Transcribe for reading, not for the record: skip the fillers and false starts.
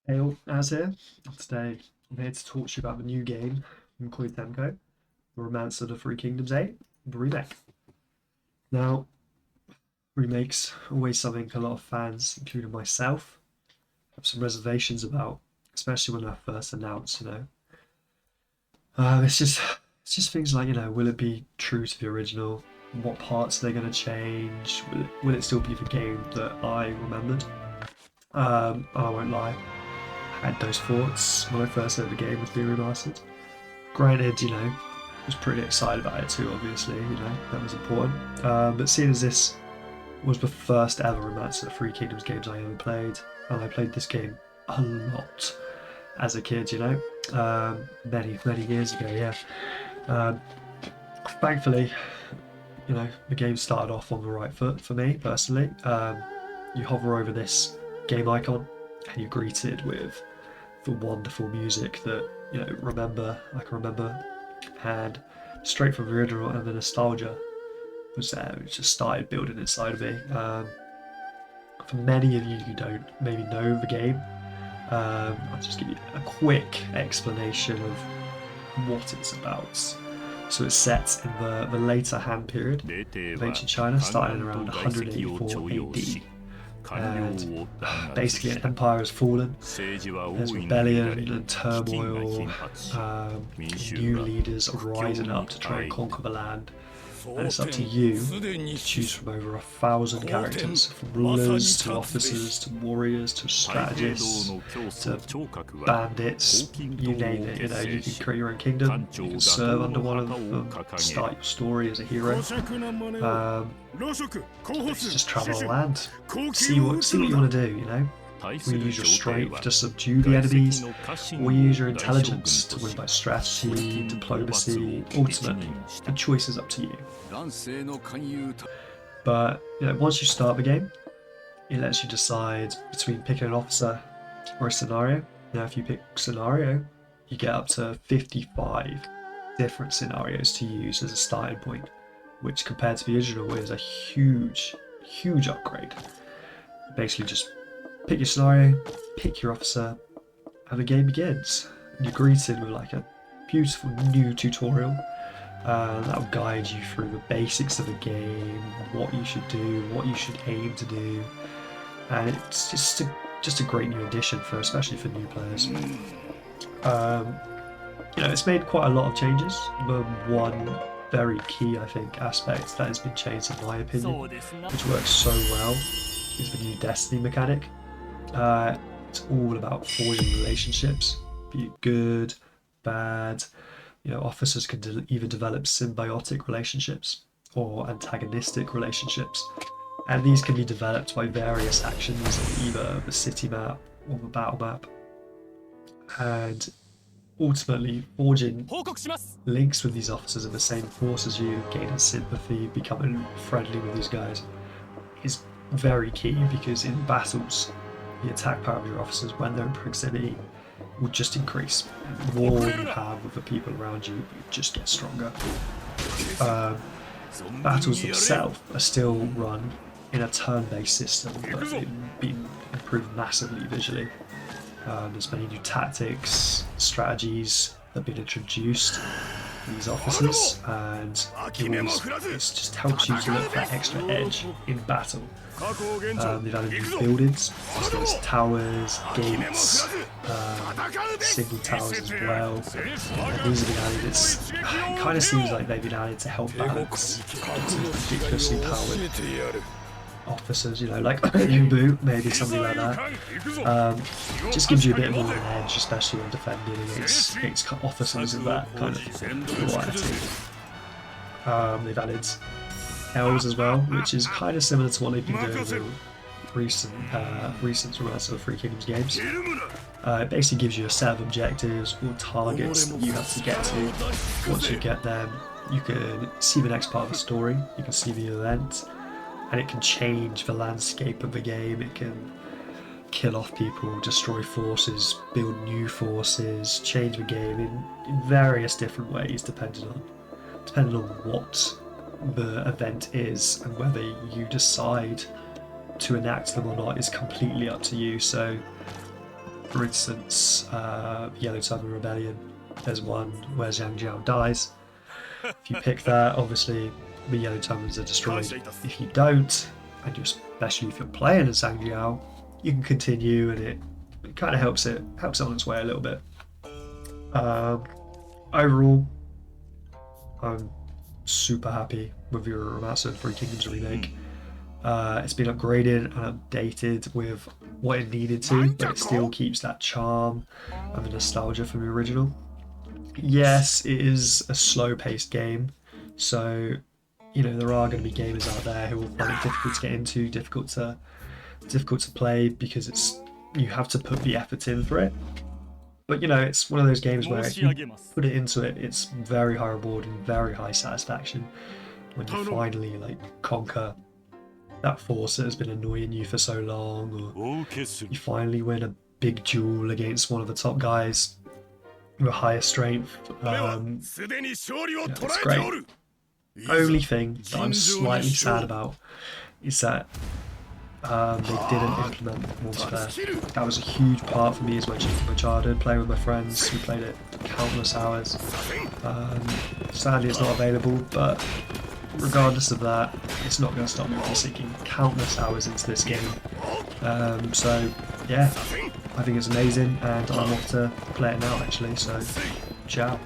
Hey all, Az here. Today I'm here to talk to you about the new game from Koei Temco, The Romance of the Three Kingdoms 8 Remake. Now, remakes always something a lot of fans, including myself, have some reservations about, especially when they're first announced. It's just things like will it be true to the original? What parts are they going to change? Will it still be the game that I remembered? I won't lie, I had those thoughts when I first heard the game was being remastered. Granted, was pretty excited about it too, obviously, that was important. But seeing as this was the first ever romance of the Three Kingdoms games I ever played, and I played this game a lot as a kid, many, many years ago, yeah. Um, Thankfully, the game started off on the right foot for me, personally. You hover over this game icon, and you're greeted with the wonderful music that, I can remember, and straight from the original, and the nostalgia was there. It just started building inside of me. For many of you who don't maybe know the game, I'll just give you a quick explanation of what it's about. So it's set in the later Han period of ancient China, starting around 184 AD. And basically an empire has fallen. There's rebellion and turmoil. New leaders are rising up to try and conquer the land. And it's up to you to choose from over 1,000 characters, from rulers to officers to warriors to strategists to bandits, you name it. You can create your own kingdom, you can serve under one of them, start your story as a hero. Just travel the land, see what you want to do. We use your strength to subdue the enemies, or you use your intelligence to win by strategy, diplomacy. Ultimately, the choice is up to you. But once you start the game, it lets you decide between picking an officer or a scenario. Now, if you pick scenario, you get up to 55 different scenarios to use as a starting point, which compared to the original is a huge, huge upgrade. Basically, just pick your scenario, pick your officer, and the game begins. And you're greeted with like a beautiful new tutorial that will guide you through the basics of the game, what you should do, what you should aim to do, and it's just a great new addition for especially for new players. It's made quite a lot of changes, but one very key, I think, aspect that has been changed in my opinion, which works so well, is the new Destiny mechanic. It's all about forging relationships, be it good, bad. Officers can either develop symbiotic relationships or antagonistic relationships, and these can be developed by various actions on either the city map or the battle map. And ultimately, forging links with these officers in the same force as you, gaining sympathy, becoming friendly with these guys, is very key, because in battles, the attack power of your officers when they're in proximity will just increase. The more you have with the people around you, you just get stronger. Battles themselves are still run in a turn-based system, but they've been improved massively visually. There's many new tactics, strategies that have been introduced to these officers, and it just helps you to look for that extra edge in battle. They've added new buildings, so there's towers, gates, single towers as well. And these have been added. It kind of seems like they've been added to help balance ridiculously powered officers, like Yubu, maybe something like that. Just gives you a bit more of an edge, especially when defending against officers of that kind of variety. They've added elves as well, which is kind of similar to what they've been doing with recent Romance of the Three Kingdoms games. It basically gives you a set of objectives or targets that you have to get to. Once you get them, you can see the next part of the story, you can see the event, and it can change the landscape of the game. It can kill off people, destroy forces, build new forces, change the game in various different ways depending on what the event is, and whether you decide to enact them or not is completely up to you. So For instance, Yellow Turban Rebellion, there's one where Zhang Jiao dies. If you pick that, obviously the Yellow Turbans are destroyed. If you don't, and especially if you're playing as Zhang Jiao, you can continue, and it kind of helps it on its way a little bit. Overall, I'm super happy with the remastered Three Kingdoms Remake. It's been upgraded and updated with what it needed to, but it still keeps that charm and the nostalgia from the original. Yes, it is a slow-paced game, so there are going to be gamers out there who will find it difficult to get into, difficult to play, because you have to put the effort in for it. But it's one of those games where if you put it into it, it's very high reward and very high satisfaction when you finally conquer that force that has been annoying you for so long, or you finally win a big duel against one of the top guys with higher strength. It's great. Only thing that I'm slightly sad about is that they didn't implement multiplayer. That was a huge part for me as my childhood, playing with my friends. We played it countless hours. Sadly it's not available, but regardless of that, it's not going to stop me from sinking countless hours into this game. So yeah, I think it's amazing, and I'm off to play it now actually, so ciao.